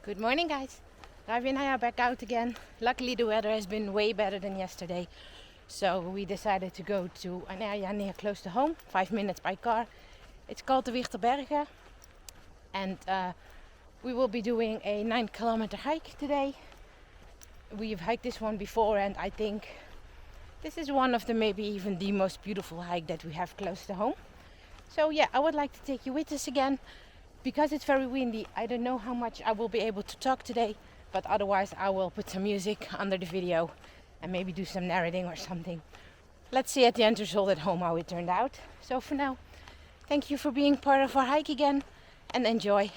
Good morning, guys. Ravi and I are back out again. Luckily, the weather has been way better than yesterday, so we decided to go to an area near close to home, 5 minutes by car. It's called the Weerterbergen, and we will be doing a 9-kilometer hike today. We've hiked this one before, and I think this is one of the maybe even the most beautiful hike that we have close to home. So yeah, I would like to take you with us again. Because it's very windy, I don't know how much I will be able to talk today, but otherwise I will put some music under the video and maybe do some narrating or something. Let's see at the end result at home how it turned out. So for now, thank you for being part of our hike again and enjoy.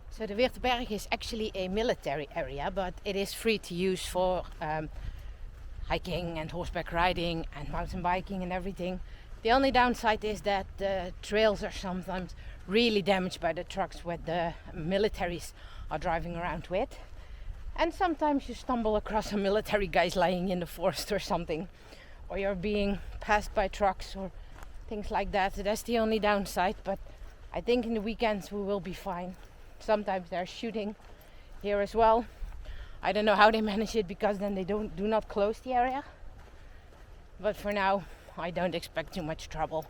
So the Weerterberg is actually a military area, but it is free to use for hiking and horseback riding and mountain biking and everything. The only downside is that the trails are sometimes really damaged by the trucks what the militaries are driving around with. And sometimes you stumble across some military guys lying in the forest or something, or you're being passed by trucks or things like that. So that's the only downside, but I think in the weekends we will be fine. Sometimes they're shooting here as well. I don't know how they manage it because then they do not close the area. But for now, I don't expect too much trouble.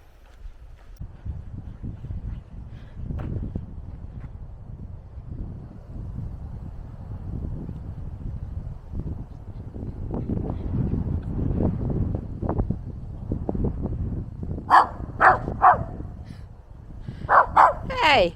Hey!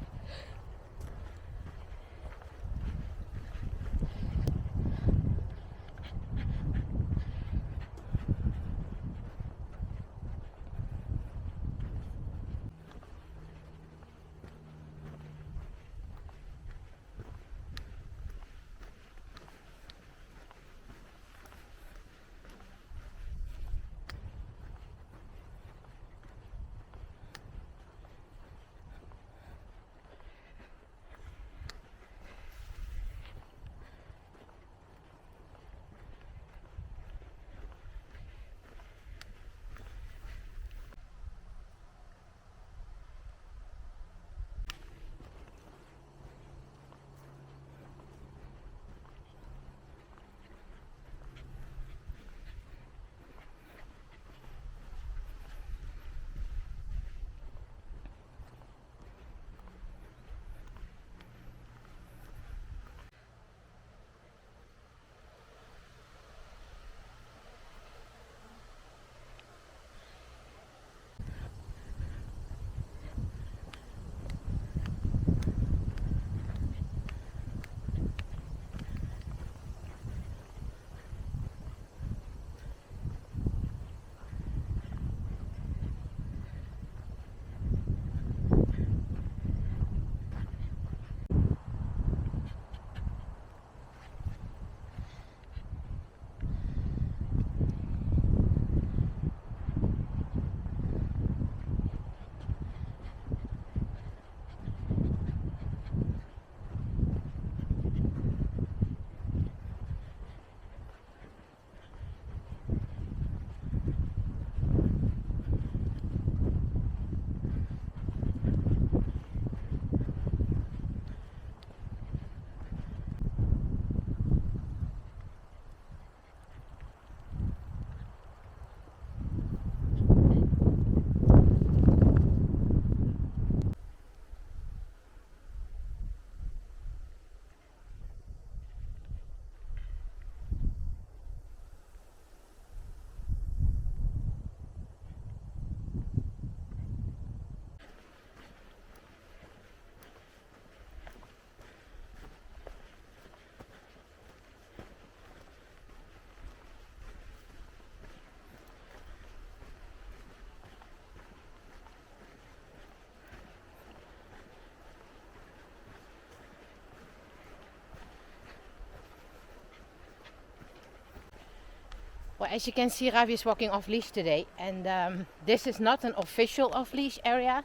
Well, as you can see, Ravi is walking off leash today, and this is not an official off leash area,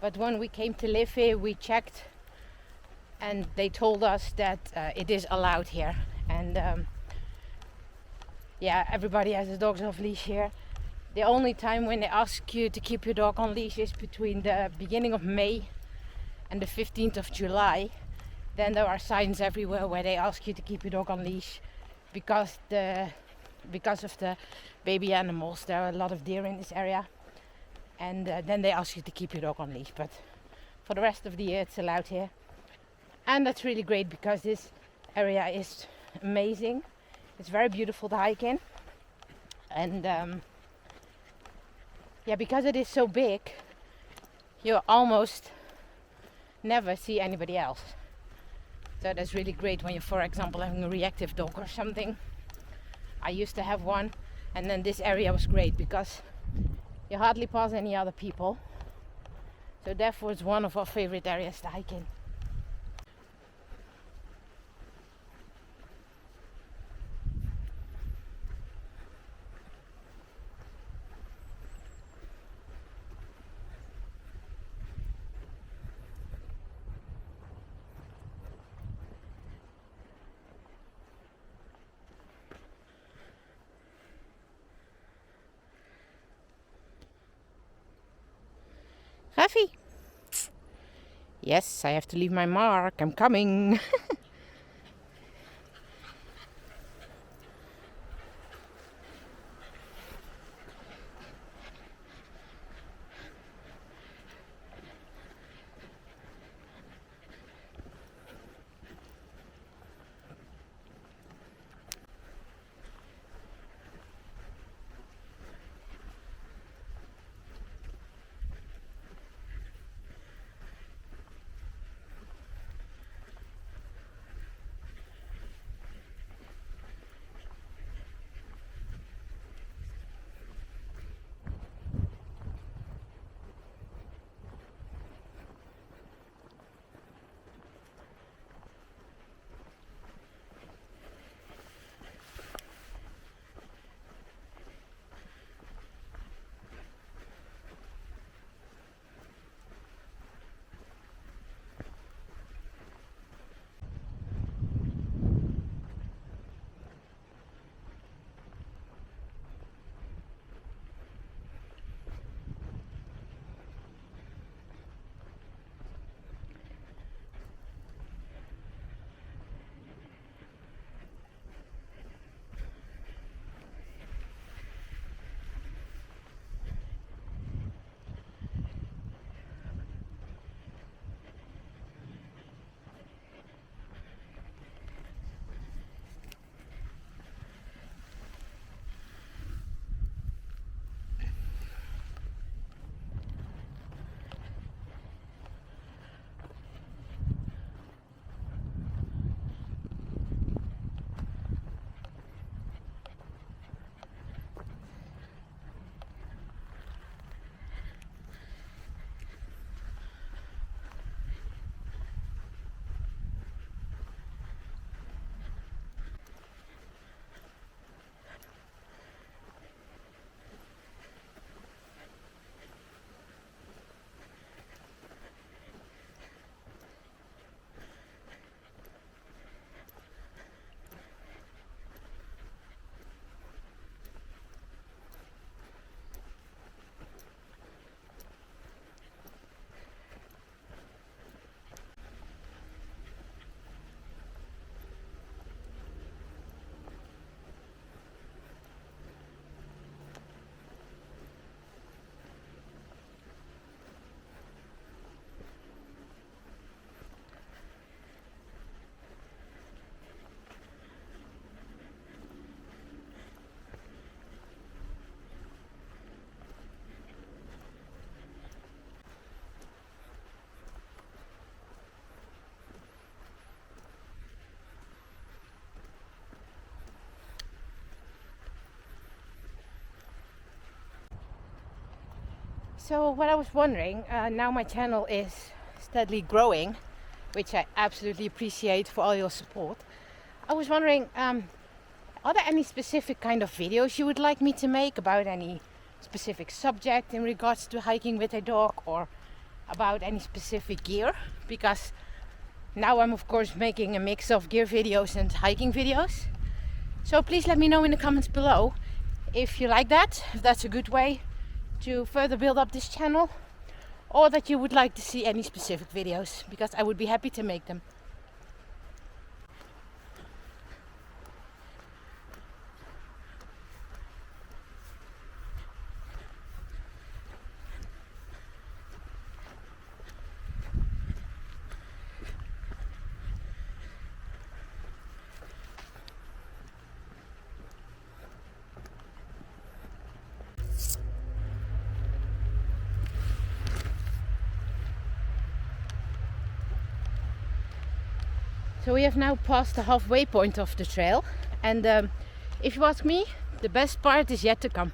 but when we came to live here, we checked and they told us that it is allowed here. And yeah, everybody has their dogs off leash here. The only time when they ask you to keep your dog on leash is between the beginning of May and the 15th of July. Then there are signs everywhere where they ask you to keep your dog on leash because of the baby animals. There are a lot of deer in this area, and then they ask you to keep your dog on leash. But for the rest of the year it's allowed here, and that's really great because this area is amazing. It's very beautiful to hike in, and yeah, because it is so big, you almost never see anybody else. So that's really great when you're, for example, having a reactive dog or something. I used to have one, and then this area was great because you hardly pass any other people. So therefore it's one of our favorite areas to hike in. Ravi! Yes, I have to leave my mark. I'm coming. So what I was wondering, now my channel is steadily growing, which I absolutely appreciate for all your support. I was wondering, are there any specific kind of videos you would like me to make about any specific subject in regards to hiking with a dog, or about any specific gear? Because Now I'm of course making a mix of gear videos and hiking videos. So please let me know in the comments below if you like that, if that's a good way to further build up this channel, or that you would like to see any specific videos, because I would be happy to make them. So we have now passed the halfway point of the trail, and if you ask me, the best part is yet to come.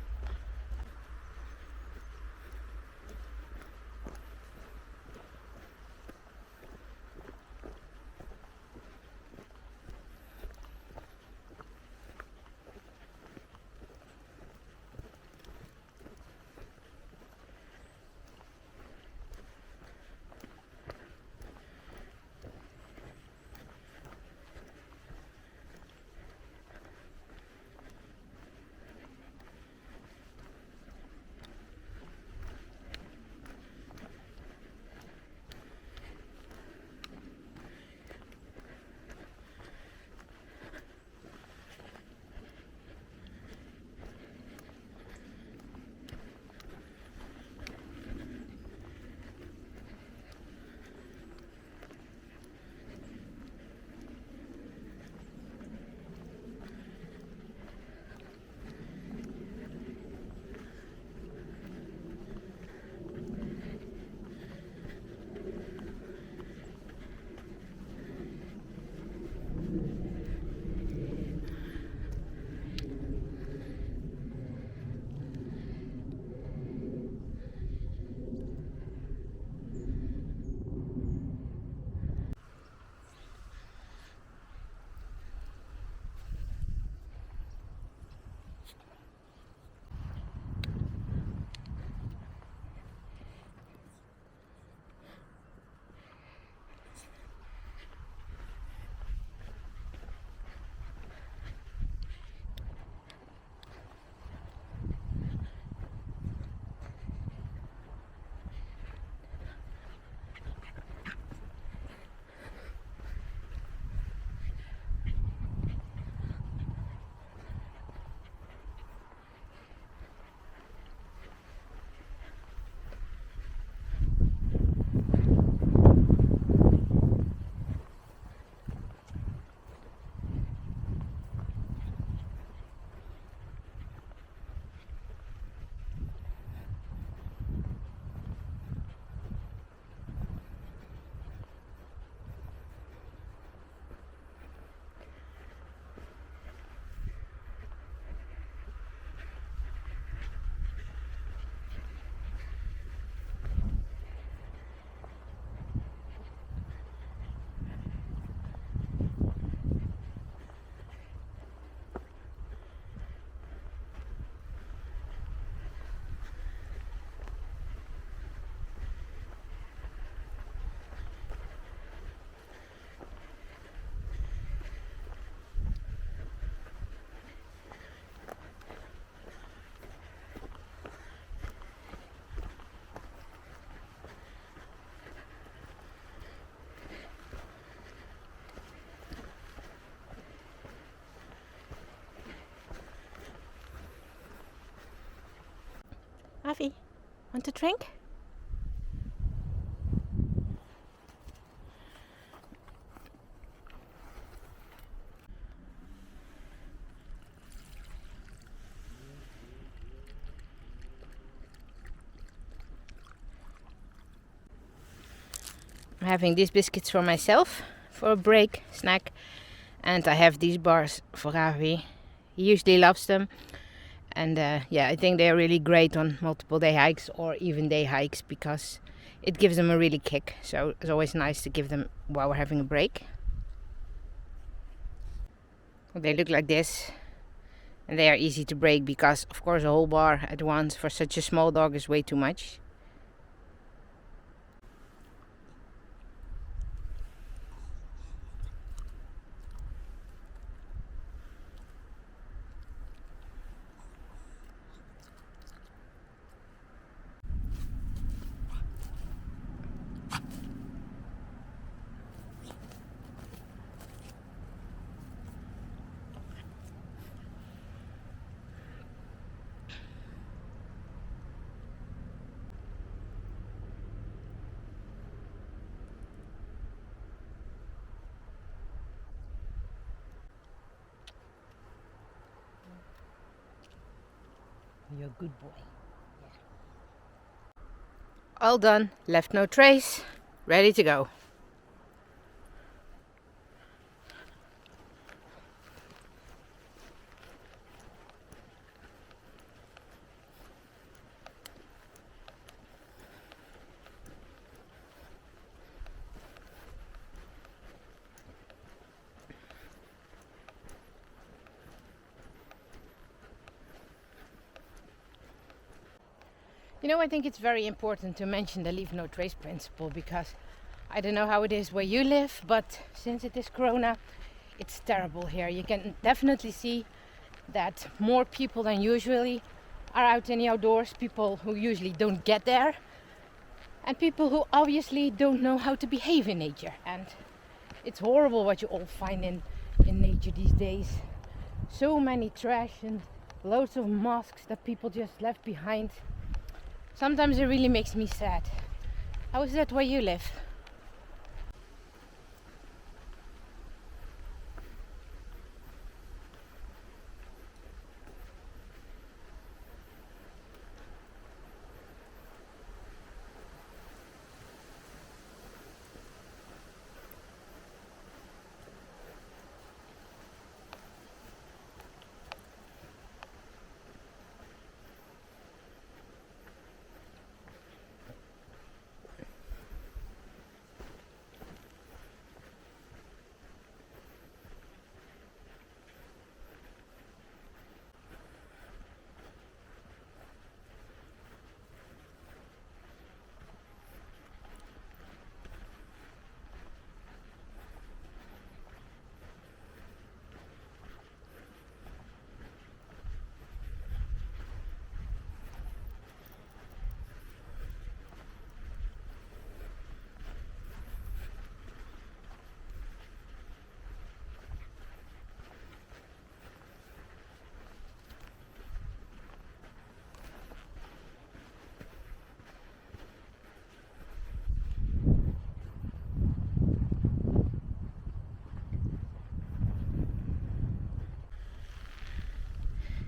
Avi, want a drink? I'm having these biscuits for myself for a break, snack, and I have these bars for Ravi. He usually loves them, and yeah, I think they're really great on multiple day hikes or even day hikes because it gives them a really kick. So it's always nice to give them while we're having a break. They look like this, and they are easy to break because of course a whole bar at once for such a small dog is way too much. You're a good boy. Yeah. All done. Left no trace. Ready to go. You know, I think it's very important to mention the leave no trace principle, because I don't know how it is where you live, but since it is Corona, it's terrible here. You can definitely see that more people than usually are out in the outdoors, people who usually don't get there, and people who obviously don't know how to behave in nature. And it's horrible what you all find in nature these days. So many trash and loads of masks that people just left behind. Sometimes it really makes me sad. How is that where you live?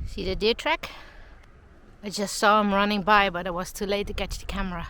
See the deer track? I just saw him running by, but I was too late to catch the camera.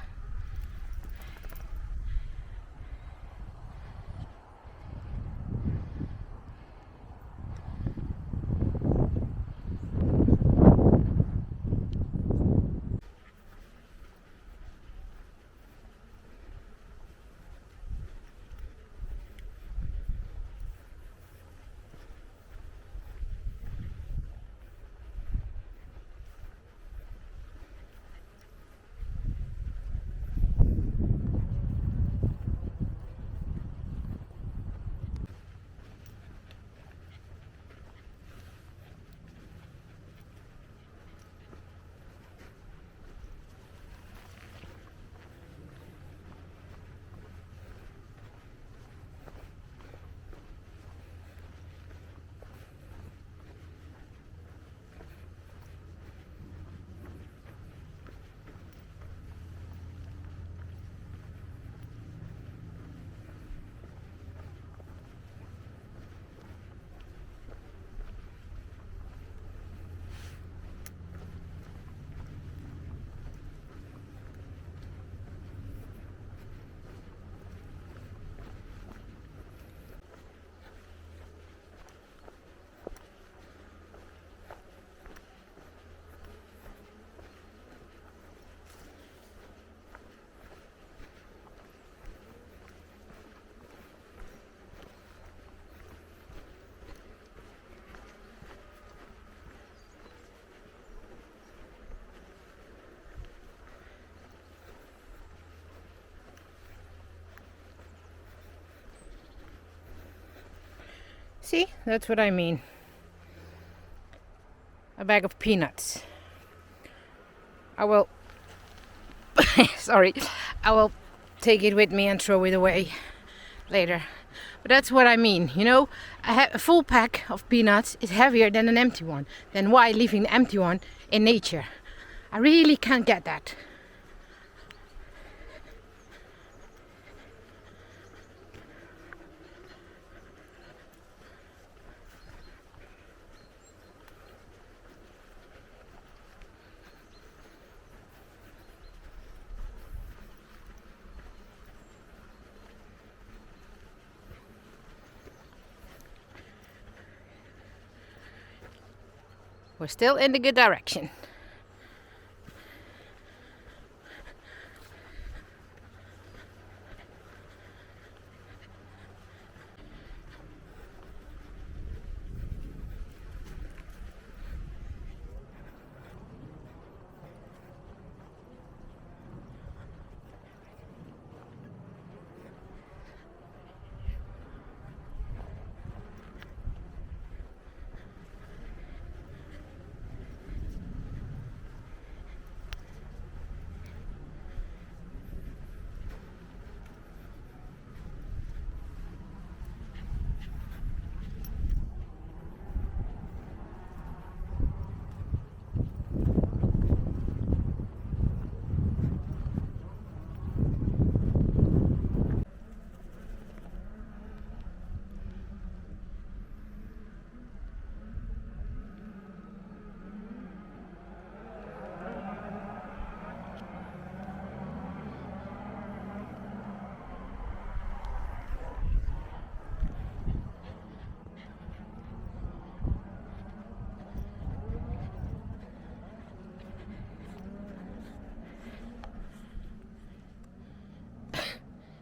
See, that's what I mean. A bag of peanuts. I will sorry, I will take it with me and throw it away later. But that's what I mean, you know, a full pack of peanuts is heavier than an empty one. Then why leaving the empty one in nature? I really can't get that. We're still in the good direction.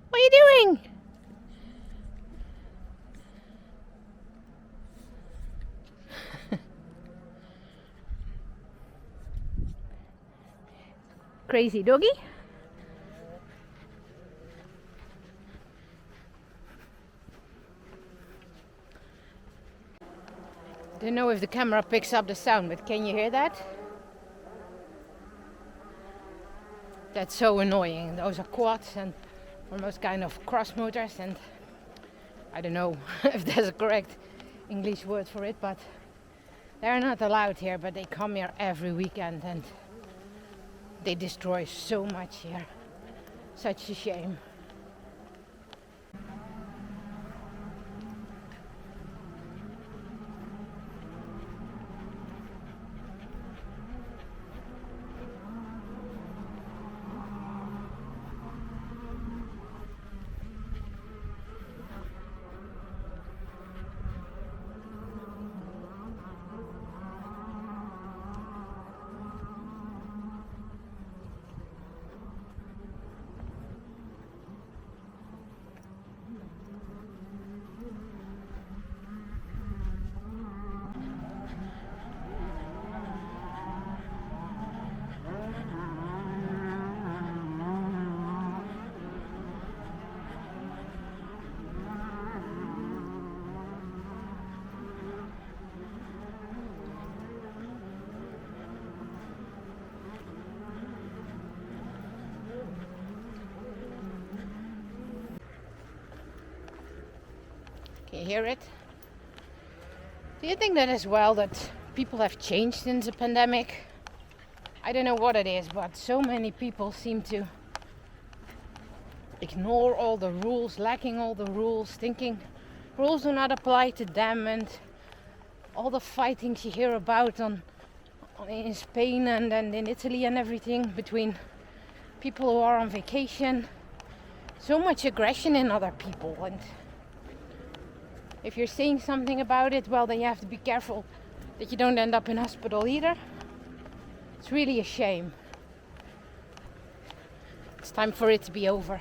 What are you doing? Crazy doggy. Don't know if the camera picks up the sound, but can you hear that? That's so annoying. Those are quads and almost kind of cross motors, and I don't know if there's a correct English word for it, but they're not allowed here, but they come here every weekend and they destroy so much here. Such a shame. Can you hear it? Do you think that as well, that people have changed since the pandemic? I don't know what it is, but so many people seem to ignore all the rules, lacking all the rules, thinking rules do not apply to them, and all the fightings you hear about in Spain and in Italy and everything between people who are on vacation. So much aggression in other people, and if you're saying something about it, well, then you have to be careful that you don't end up in hospital either. It's really a shame. It's time for it to be over.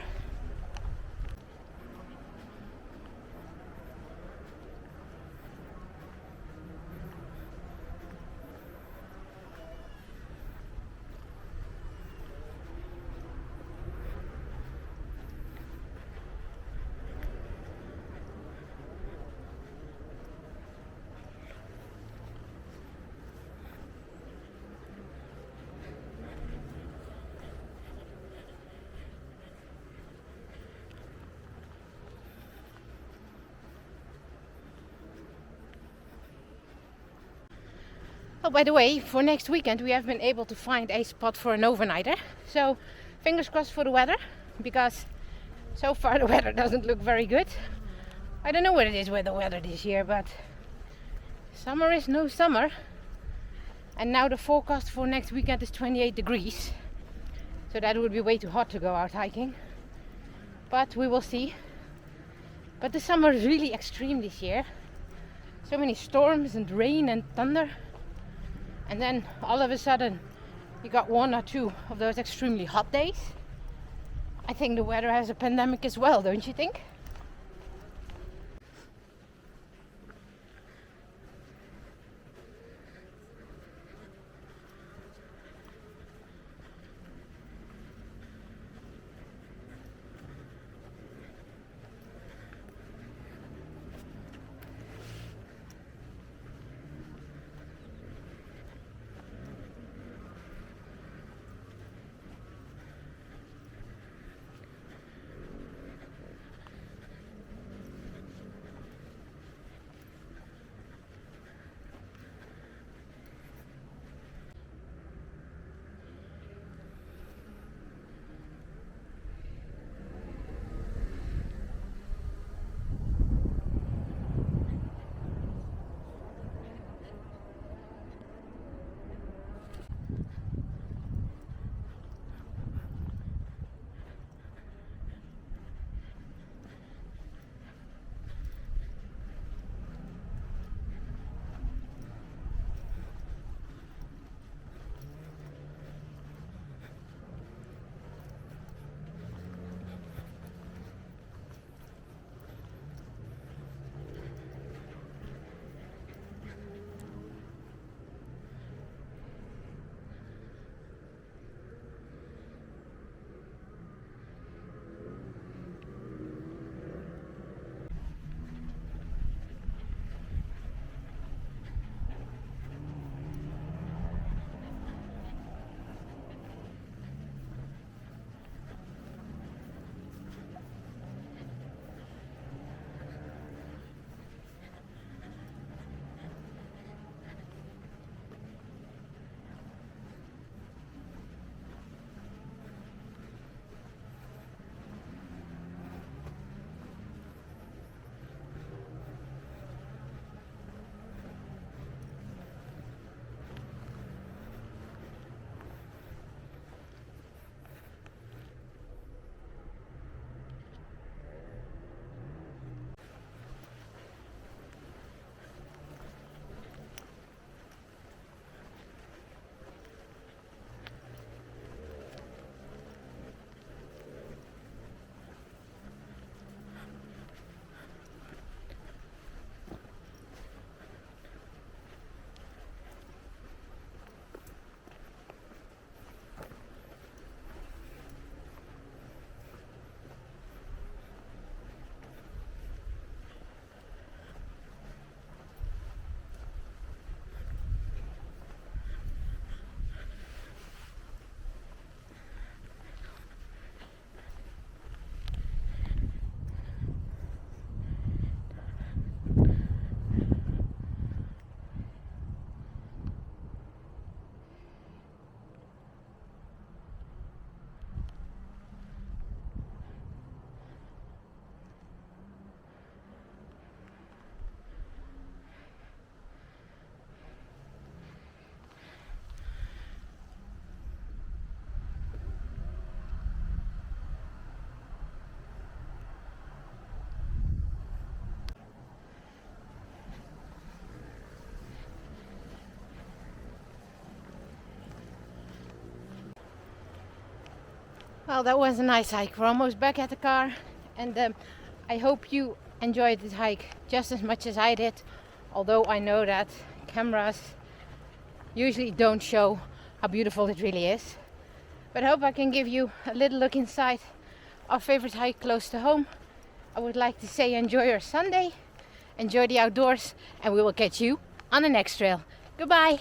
Oh, by the way, for next weekend we have been able to find a spot for an overnighter. So fingers crossed for the weather, because so far the weather doesn't look very good. I don't know what it is with the weather this year, but summer is no summer. And now the forecast for next weekend is 28 degrees. So that would be way too hot to go out hiking. But we will see. But the summer is really extreme this year. So many storms and rain and thunder. and then all of a sudden you got 1 or 2 of those extremely hot days. I think the weather has a pandemic as well, don't you think? Well, that was a nice hike. We're almost back at the car, and I hope you enjoyed this hike just as much as I did, although I know that cameras usually don't show how beautiful it really is. But I hope I can give you a little look inside our favorite hike close to home. I would like to say enjoy your Sunday, enjoy the outdoors, and we will catch you on the next trail. Goodbye!